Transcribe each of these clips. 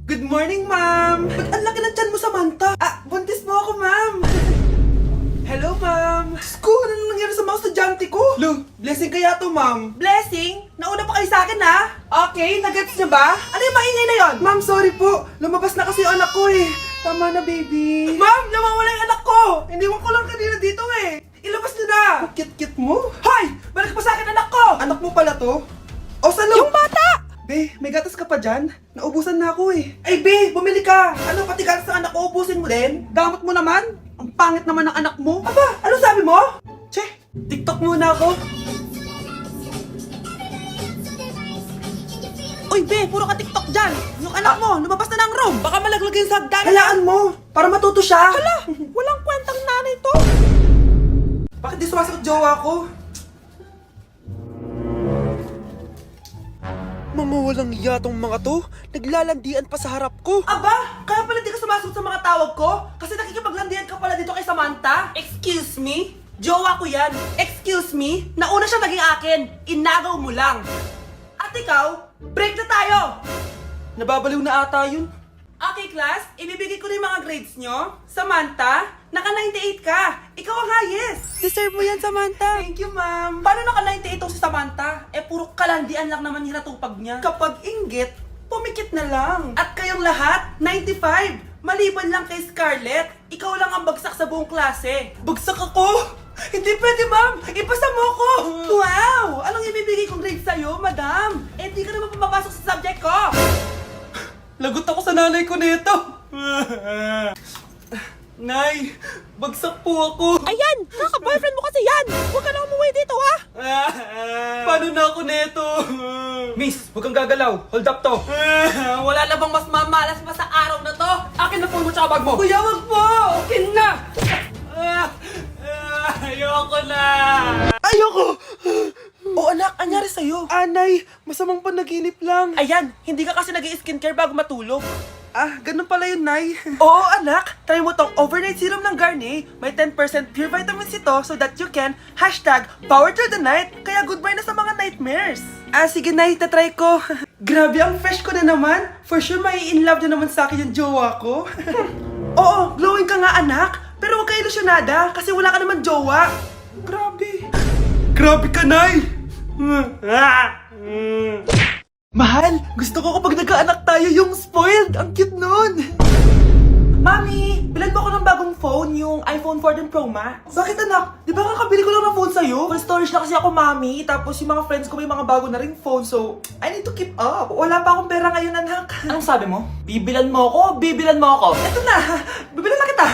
Good morning, ma'am! Ba't ang laki ng tiyan mo, Samantha? Buntis mo ako, ma'am! Hello, ma'am! Diyos ko, ano nangyari sa mga estudyante ko? Lo, blessing kaya to, ma'am. Blessing? Nauna pa kayo sa akin, ha? Okay, nagets niyo ba? Ano yung maingay na yon? Ma'am, sorry po. Lumabas na kasi yung anak ko, eh. Tama na, baby. Ma'am, nawawala yung anak ko! Iniwan ko lang kanina dito, eh. Ilabas niyo na! Ang cute-cute mo. Hoy! Balik pa sa akin, anak ko! Anak mo pala to? O, salo? Yung bata! Be, may gatas ka pa dyan? Naubusan na ako eh. Ay, Be, bumili ka! Ano, pati gatas ng anak ko, ubusin mo din? Damot mo naman? Ang pangit naman ng anak mo. Aba, ano sabi mo? Che, TikTok muna ako. Uy, Be, puro ka TikTok dyan. Yung anak mo, lumabas na ng room. Baka malaglag yung sagdan. Halaan mo, para matuto siya. Hala, walang kwentang nanay to. Bakit di sumasagot jowa ko? Mga walang iya tong mga to. Naglalandian pa sa harap ko. Aba, kaya pala di ka sumasagot sa mga tawag ko? Kasi nakikipaglandian ka pala dito kay Samantha? Excuse me? Jowa ko yan. Excuse me? Nauna siya naging akin. Inagaw mo lang. At ikaw, break na tayo! Nababaliw na ata yun. Okay, class. Ibibigay ko na yung mga grades nyo. Samantha, naka-98 ka. Ikaw ang highest. Deserve mo yan, Samantha. Thank you, ma'am. Paano naka-98 si Samantha? Puro kalandian lang naman hinatupag niya. Kapag inggit, pumikit na lang. At kayong lahat, 95. Maliban lang kay Scarlett, ikaw lang ang bagsak sa buong klase. Bagsak ako? Hindi pwede, ma'am. Ipasa mo ako. Wow! Anong ibibigay kong grade sa'yo, madam? Di ka naman pumapasok sa subject ko. Lagot ako sa nanay ko nito. Nay, bagsak po ako. Ayan! Kaka-boyfriend mo kasi yan! Huwag ka na umuwi dito, ha? Paano na ako nito? Miss, huwag kang gagalaw. Hold up to. Wala na bang mas mamalas pa sa araw na to? Akin na phone mo tsaka bag mo. Kuya, wag po. Akin na. Ayoko na. Ayoko. O anak, anyari sa'yo? Anay, masamang panaginip lang. Ayan, hindi ka kasi nag-i-skincare bago matulog. Ganun pala yun, Nay. Oo, anak. Try mo tong overnight serum ng Garnier. May 10% pure vitamin C to so that you can #power through the night. Kaya goodbye na sa mga nightmares. Sige, Nay. Tatry ko. Grabe, ang fresh ko na naman. For sure, mai-in love na naman sa akin yung jowa ko. Oo, glowing ka nga, anak. Pero huwag ka ilusyonada kasi wala ka naman jowa. Grabe. Grabe ka, Nay. Mahal, gusto ko kapag nagkaanak tayo yung spoiled. Ang cute nun. Mami, bilan mo ako ng bagong phone, yung iPhone 14 Pro Max. Bakit anak? Di ba kakabili ko lang ng phone sa'yo? Full storage na kasi ako, Mami. Tapos yung mga friends ko may mga bago na ring phone, so I need to keep up. Wala pa akong pera ngayon, anak. Anong sabi mo? Bibilan mo ako? Bibilan mo ako? Eto na, bibilan na kita.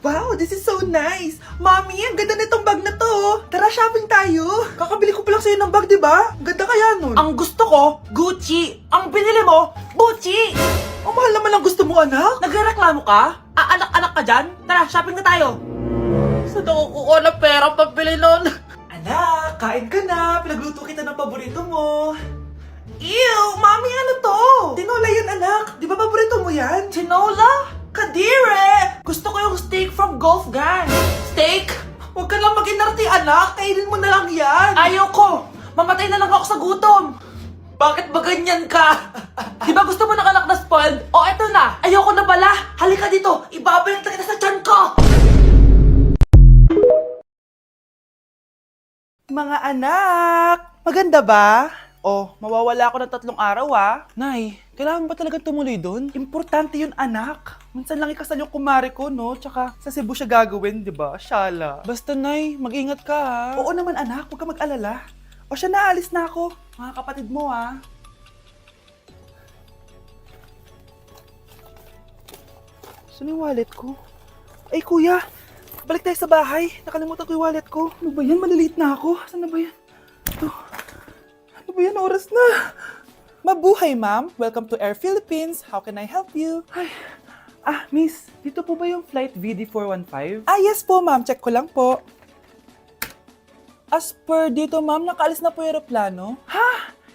Wow, this is so nice. Mami, ang ganda nitong bag na to. Tara, shopping tayo. Kakabili ko pa lang sa'yo ng bag, di ba? Ganda kaya nun. Ang gusto ko, Gucci. Ang binili mo, Gucci. Ang mahal naman ang gusto mo, anak. Nagreklamo ka? Anak-anak ka dyan? Tara, shopping na tayo. Saan ako kukuha ng pera pabili nun? Anak, kain ka na. Pinagluto kita ng paborito mo. Ew, Mami, ano to? Tinola yan, anak. Di ba paborito mo yan? Tinola? Kadire! Gusto ko yung steak from Golf Gang. Steak? Huwag ka lang mag-inarte, anak. Kainin mo na lang yan. Ayoko. Mamatay na lang ako sa gutom. Bakit ba ganyan ka? Di ba gusto mo ng anak na spoiled? O eto na, ayoko na pala. Halika dito, ibabalik na kita sa tiyan ko. Mga anak, maganda ba? Mawawala ako ng 3 araw Nay, kailangan ba talaga tumuloy doon? Importante yun, anak. Minsan lang ikasal yung kumare ko, no? Tsaka sa Cebu siya gagawin, di ba? Shala. Basta, Nay, mag-ingat ka, ha? Oo naman, anak. Huwag ka mag-alala. Siya na, alis na ako. Mga kapatid mo, Saan yung wallet ko? Ay, kuya. Balik tayo sa bahay. Nakalimutan ko yung wallet ko. Ano ba yan? Maliliit na ako. Saan na ba yan? Ito. Ano ba yan? Oras na. Mabuhay, ma'am. Welcome to Air Philippines. How can I help you? Ay. Miss. Dito po ba yung flight VD415? Yes po, ma'am. Check ko lang po. As per dito, ma'am, nakaalis na po yung aeroplano.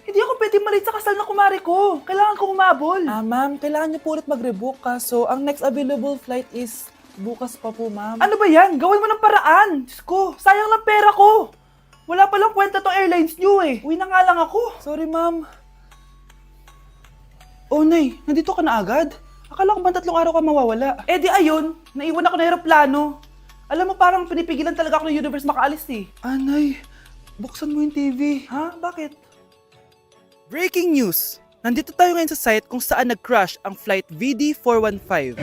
Hindi ako pwede malit sa kasal na kumari ko. Kailangan ko umabol. Ma'am, kailangan niyo po ulit mag-rebook so ang next available flight is bukas pa po, ma'am. Ano ba yan? Gawin mo ng paraan. Diyos ko, sayang lang pera ko. Wala palang kwenta tong airlines niyo Uwi na nga lang ako. Sorry, ma'am. Oh, Nay, nandito ka na agad? Akala ko ba 3 araw ka mawawala? Eh di ayun, naiwan ako ng aeroplano. Alam mo, parang pinipigilan talaga ako ng universe makaalis eh. Nay, buksan mo yung TV. Ha? Bakit? Breaking news! Nandito tayo ngayon sa site kung saan nag-crash ang flight VD415.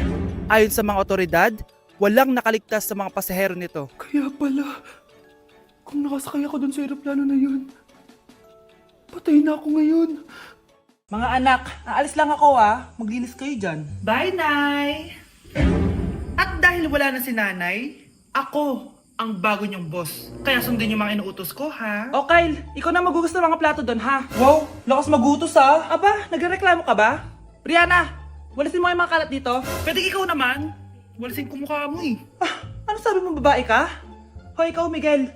Ayon sa mga otoridad, walang nakaligtas sa mga pasahero nito. Kaya pala, kung nakasakay ako dun sa aeroplano na yun, patay na ako ngayon. Mga anak, aalis lang ako maglinis kayo dyan. Bye, Nay! At dahil wala na si Nanay, ako ang bago niyong boss. Kaya sundin yung mga inuutos ko, ha? O Kyle, ikaw na magugas ng mga plato doon, ha? Wow, lakas magutos, ha? Aba, nagreklamo ka ba? Brianna, walisin mo yung mga kalat dito. Pwede ikaw naman. Walisin ko mukha mo eh. Ano sabi mo, babae ka? Hoy, ikaw, Miguel.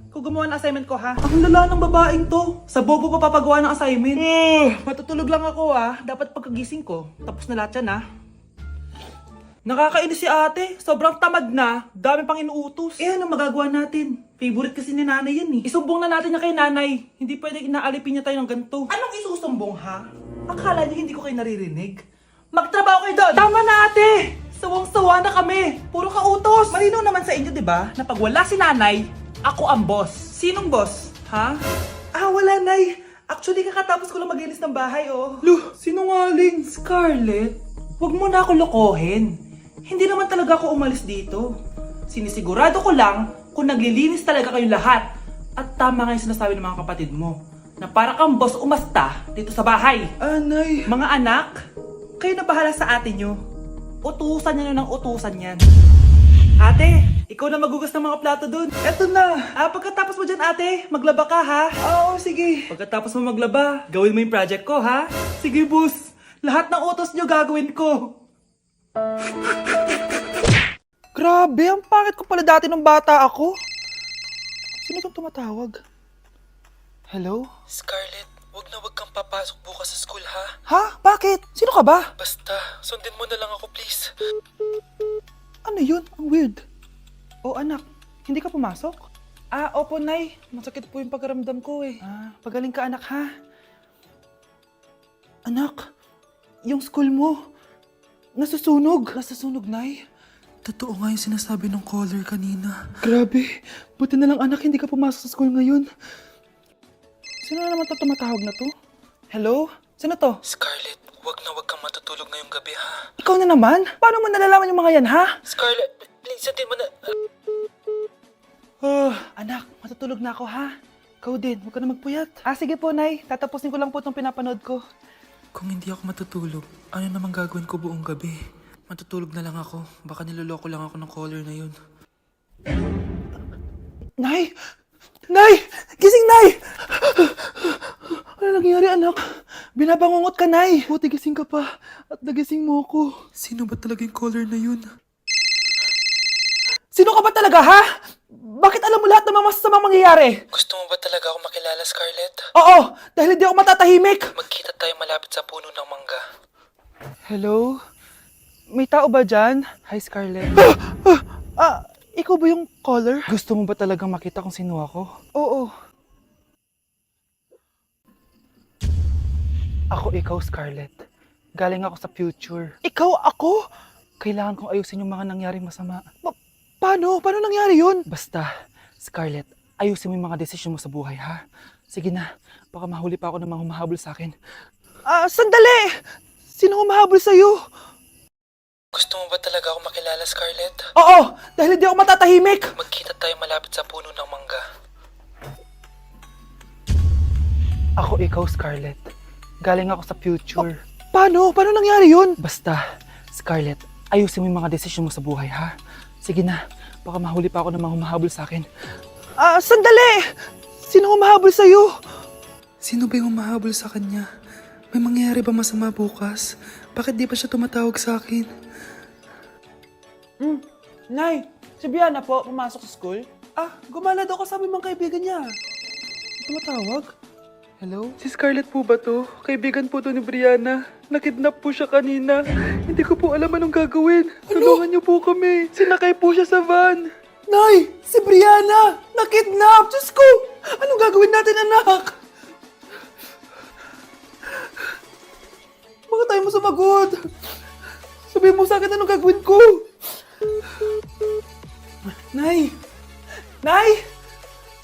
Ikaw gumawa ng assignment ko, ha? Ang lala ng babaeng to. Sa bobo pa papagawa ng assignment. Matutulog lang ako, Dapat pagkagising ko, tapos na lahat yan, Nakakainis si ate. Sobrang tamad na. Dami pang inuutos. Eh, ano magagawa natin? Favorite kasi ni nanay yan eh. Isumbong na natin niya kay nanay. Hindi pwede inaalipin niya tayo ng ganito. Anong isusumbong, ha? Akala niyo hindi ko kayo naririnig? Magtrabaho kayo doon! Tama na, ate! Sawang-sawa na kami. Puro kautos. Malinaw naman sa inyo, di ba? Na pag wala si nanay, ako ang boss. Sinong boss? Ha? Wala, nay. Actually, kakatapos ko lang maglinis ng bahay, Lu, sinungaling. Scarlett, wag mo na ako lokohin. Hindi naman talaga ako umalis dito. Sinisigurado ko lang kung naglilinis talaga kayong lahat. At tama nga yung sinasabi ng mga kapatid mo, na para kang boss umasta dito sa bahay. Nay. Mga anak, kayo na bahala sa ate nyo. Utusan nyo ng utusan yan. Ate, ikaw na magugas ng mga plato dun. Eto na. Pagkatapos mo dyan, ate, maglaba ka, ha? Oo, sige. Pagkatapos mo maglaba, gawin mo yung project ko, ha? Sige, boss. Lahat ng utos nyo gagawin ko. Grabe, ang pangit ko pala dati nung bata ako. Sino itong tumatawag? Hello? Scarlett, wag na wag kang papasok bukas sa school, ha? Ha? Bakit? Sino ka ba? Basta, sundin mo na lang ako, please. Ano yun? Ang weird. Oh, anak, hindi ka pumasok? Opo, Nay. Masakit po yung pagkaramdam ko eh. Pagaling ka, anak, ha? Anak, yung school mo, nasusunog. Nasusunog, Nay? Totoo nga yung sinasabi ng caller kanina. Grabe. Buti na lang, anak, hindi ka pumasok sa school ngayon. Sino na naman tumatawag na to? Hello? Sino to? Scarlett, wag na wag kang matutulog ngayong gabi, ha? Ikaw na naman? Paano mo nalalaman yung mga yan, ha? Scarlett, please, sundin mo na... Anak, matutulog na ako, ha? Ikaw din, huwag ka na magpuyat. Sige po, Nay. Tatapusin ko lang po itong pinapanood ko. Kung hindi ako matutulog, ano namang gagawin ko buong gabi? Matutulog na lang ako. Baka niloloko lang ako ng caller na yun. Nay! Nay! Gising, Nay! Ano nangyari, anak? Binabangungot ka, Nay! Buti gising ka pa. At nagising mo ako. Sino ba talaga yung caller na yun? Sino ka ba talaga, ha? Bakit alam mo lahat ng mga masasamang mangyayari? Gusto mo ba talaga ako makilala, Scarlett? Oo! Dahil hindi ako matatahimik! Magkita tayo malapit sa puno ng mangga. Hello? May tao ba dyan? Hi, Scarlett. Ikaw ba yung caller? Gusto mo ba talagang makita kung sino ako? Oo. Ako ikaw, Scarlett. Galing ako sa future. Ikaw ako? Kailangan kong ayusin yung mga nangyaring masama. Paano? Paano nangyari yun? Basta, Scarlett, ayusin mo yung mga desisyon mo sa buhay, ha? Sige na, baka mahuli pa ako ng mga humahabol sa akin. Sandali! Sino humahabol sa'yo? Gusto mo ba talaga ako makilala, Scarlett? Oo! Dahil hindi ako matatahimik! Magkita tayo malapit sa puno ng mangga. Ako ikaw, Scarlett. Galing ako sa future. Paano? Paano nangyari yun? Basta, Scarlett, ayusin mo yung mga desisyon mo sa buhay, ha? Sige na, baka mahuli pa ako ng mga humahabol sa akin. Sandali! Sino humahabol sa'yo? Sino ba yung humahabol sa kanya? May mangyayari ba masama bukas? Bakit di pa siya tumatawag sa akin? Nay, si Brianna po, pumasok sa school? Gumala daw kasama mga kaibigan niya. Tumatawag? Hello? Si Scarlett po ba to? Kaibigan po to ni Brianna. Nakidnap po siya kanina. Hindi ko po alam anong gagawin. Tulungan niyo po kami. Sinakay po siya sa van. Nay! Si Brianna! Nakidnap! Diyos ko! Anong gagawin natin, anak? Bakit tayo mo sumagot? Sabihin mo sa akin anong gagawin ko. Nay! Nay!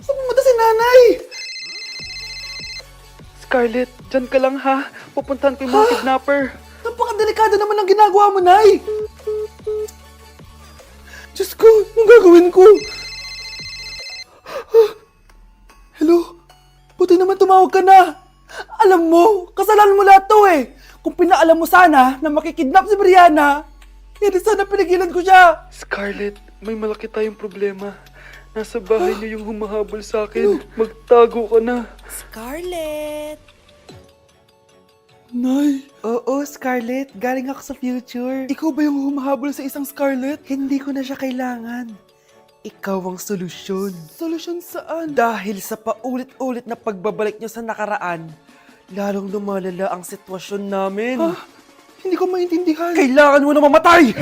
Saan pumunta si nanay? Scarlett, dyan ka lang ha. Pupuntahan ko yung mga kidnapper. Napakadelikado naman ang ginagawa mo, Nay! Diyos ko, anong gagawin ko? Hello? Buti naman tumawag ka na. Alam mo, kasalanan mo lahat to eh. Kung pinaalam mo sana na makikidnap si Brianna, hindi sana pinigilan ko siya. Scarlett, may malaki tayong problema. Nasa bahay niyo yung humahabol sa akin. Magtago ka na. Scarlett! Nay. Oo, Scarlett. Galing ako sa future. Ikaw ba yung humahabol sa isang Scarlett? Hindi ko na siya kailangan. Ikaw ang solusyon. Solusyon saan? Dahil sa paulit-ulit na pagbabalik niyo sa nakaraan, lalong lumalala ang sitwasyon namin. Ha? Hindi ko maintindihan. Kailangan mo na mamatay!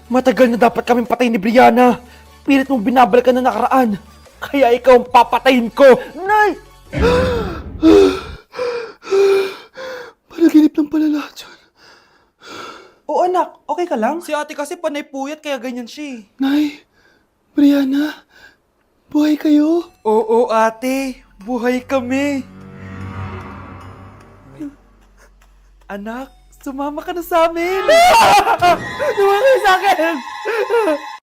Matagal na dapat kaming patay ni Brianna. Pilit mong binabalikan na nakaraan. Kaya ikaw ang papatayin ko. Nay! Panaginip lang pala lahat yun. Oo anak, okay ka lang? Si ate kasi panay puyat kaya ganyan siya. Nay, Brianna, buhay kayo? Oo ate, buhay kami. Anak, sumama ka na sa amin. Sumama ka sa akin.